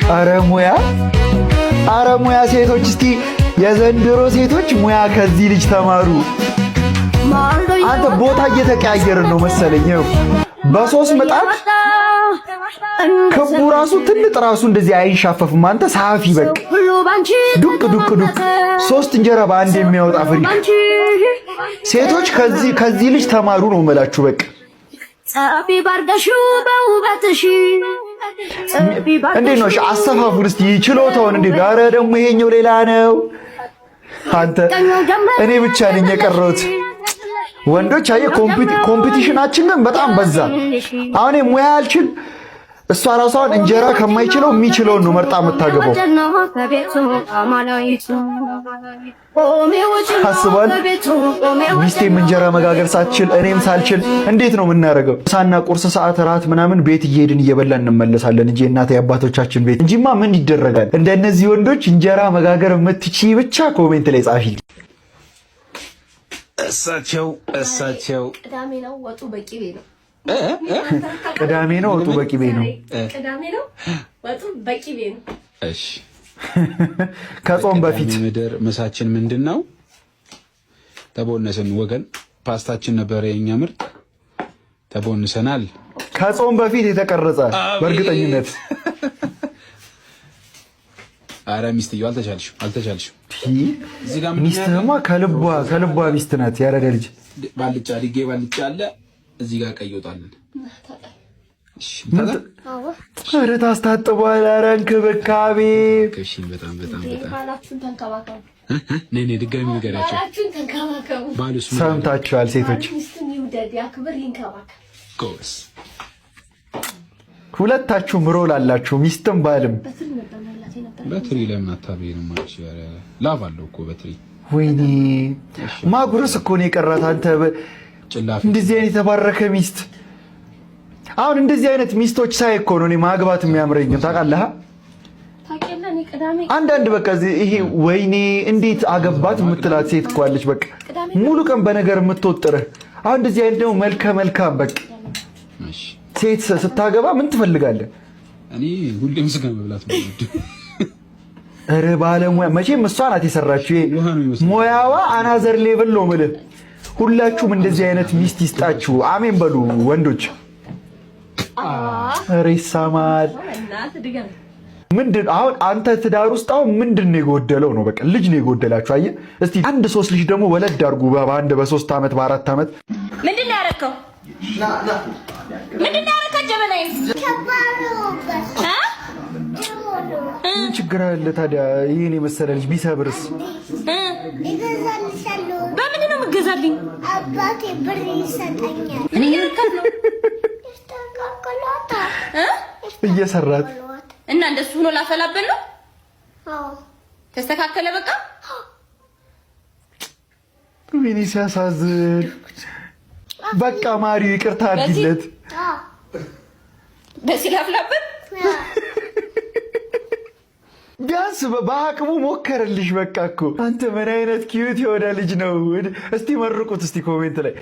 አረ ሙያ ሴቶች እስቲ የዘንድሮ ሴቶች ሙያ ከዚህ ልጅ ተማሩ። አንተ ቦታ እየተቀያየርን ነው መሰለኝ። በሶስት ምጣድ ክቡ ራሱ ትልጥ ራሱ እንደዚህ አይንሻፈፍም። አንተ ሳፊ በቃ ዱቅ ሶስት እንጀራ በአንድ የሚያወጣ ፍሪ። ሴቶች ከዚህ ልጅ ተማሩ ነው የምላችሁ። በቃ ጻፊ ባርገሹ በውበትሽ እንዴት ነው አሰፋፉን እስቲ ችሎታውን እንዴ? ጋር ደግሞ ይሄኛው ሌላ ነው። አንተ እኔ ብቻ ነኝ የቀረሁት። ወንዶች አየ ኮምፒቲሽናችን ግን በጣም በዛ። አሁን ሙያ አልችል እሷ ራሷን እንጀራ ከማይችለው የሚችለውን ነው መርጣ የምታገባው። አስቧል። ሚስቴም እንጀራ መጋገር ሳትችል እኔም ሳልችል እንዴት ነው የምናደርገው? ሳና ቁርስ ሰዓት እራት ምናምን ቤት እየሄድን እየበላን እንመለሳለን እንጂ እናቴ አባቶቻችን ቤት እንጂማ ምን ይደረጋል? እንደነዚህ ወንዶች እንጀራ መጋገር የምትችይ ብቻ ኮሜንት ላይ ጻፊ። እሳቸው ቅዳሜ ነው ወጡ በቂቤ ነው። ቅዳሜ ነው ወጡ በቂቤ ነው። ቅዳሜ ነው ወጡ በቂቤ ነው። እሺ ከጾም በፊት ምድር ምሳችን ምንድን ነው? ተቦነሰን ወገን። ፓስታችን ነበር የኛ ምርጥ፣ ተቦንሰናል። ከጾም በፊት የተቀረጸ በእርግጠኝነት። አረ ሚስትዮ አልተቻልሽም። እዚህ ጋር ሚስትህማ ከልቧ ሚስት ናት። ያረደ ልጅ ባልጫ አለ እዚህ ጋር ቀይ ወጣለን። እሺ ኧረ ታስታጥቧል። ኧረ እንክብካቤ እሺ። በጣም ባላችሁን ተንከባከቡ። ነይ ድጋሚ ንገሪያቸው። ባላችሁን ተንከባከቡ። ባሉስ ሰምታችኋል ሴቶች። ሚስቱን ይውደድ፣ ያክብር፣ ይንከባከብ። ጎስ ሁለታችሁም ሮል አላችሁ፣ ሚስትም ባልም። በትሪ ለምን አታበይንም? ማለት ላቭ አለው እኮ በትሪ። ወይኔ ማጉረስ እኮ ነው የቀራት አንተ። እንደዚህ አይነት የተባረከ ሚስት። አሁን እንደዚህ አይነት ሚስቶች ሳይ እኮ ነው እኔ ማግባት የሚያምረኝ። ታውቃለህ? አንዳንድ በቃ ይሄ ወይኔ እንዴት አገባት የምትላት ሴት እኮ አለች። በቃ ሙሉ ቀን በነገር የምትወጥርህ። አሁን እንደዚህ አይነት ደግሞ መልካም በቃ ሴት ስታገባ ምን ትፈልጋለህ? እኔ ሁሌም ስጋ መብላት ነው። ኧረ ባለሙያ መቼም እሷ ናት የሰራችው። ሙያዋ አናዘር ሌቭል ነው የምልህ። ሁላችሁም እንደዚህ አይነት ሚስት ይስጣችሁ። አሜን በሉ ወንዶች። ኧረ ይሳማል። ምንድን አሁን አንተ ትዳር ውስጥ አሁን ምንድን ነው የጎደለው ነው? በቃ ልጅ ነው የጎደላችሁ። አየህ እስቲ አንድ 3 ልጅ ደግሞ ወለድ አድርጉ በአንድ በ3 ዓመት በ4 ዓመት። ምንድን ነው ያደረከው? ጀበናዬ ምን ችግር አለ ታዲያ? ይሄን የመሰለ ልጅ ቢሰብርስ? በምንድን ነው የምትገዛልኝ? አባቴ ብር ይሰጠኛል። እኔ እየረከብ ነው እየሰራት እና እንደሱ ሆኖ ላፈላበል ነው። ተስተካከለ በቃ። ወይኔ ሲያሳዝን። በቃ ማሪው ይቅርታ አድርጊለት። በዚህ ላፍላበት ቢያንስ በአቅሙ ሞከረልሽ። በቃ እኮ አንተ ምን አይነት ኪዩት የሆነ ልጅ ነው። እስቲ መርቁት እስቲ ኮሜንት ላይ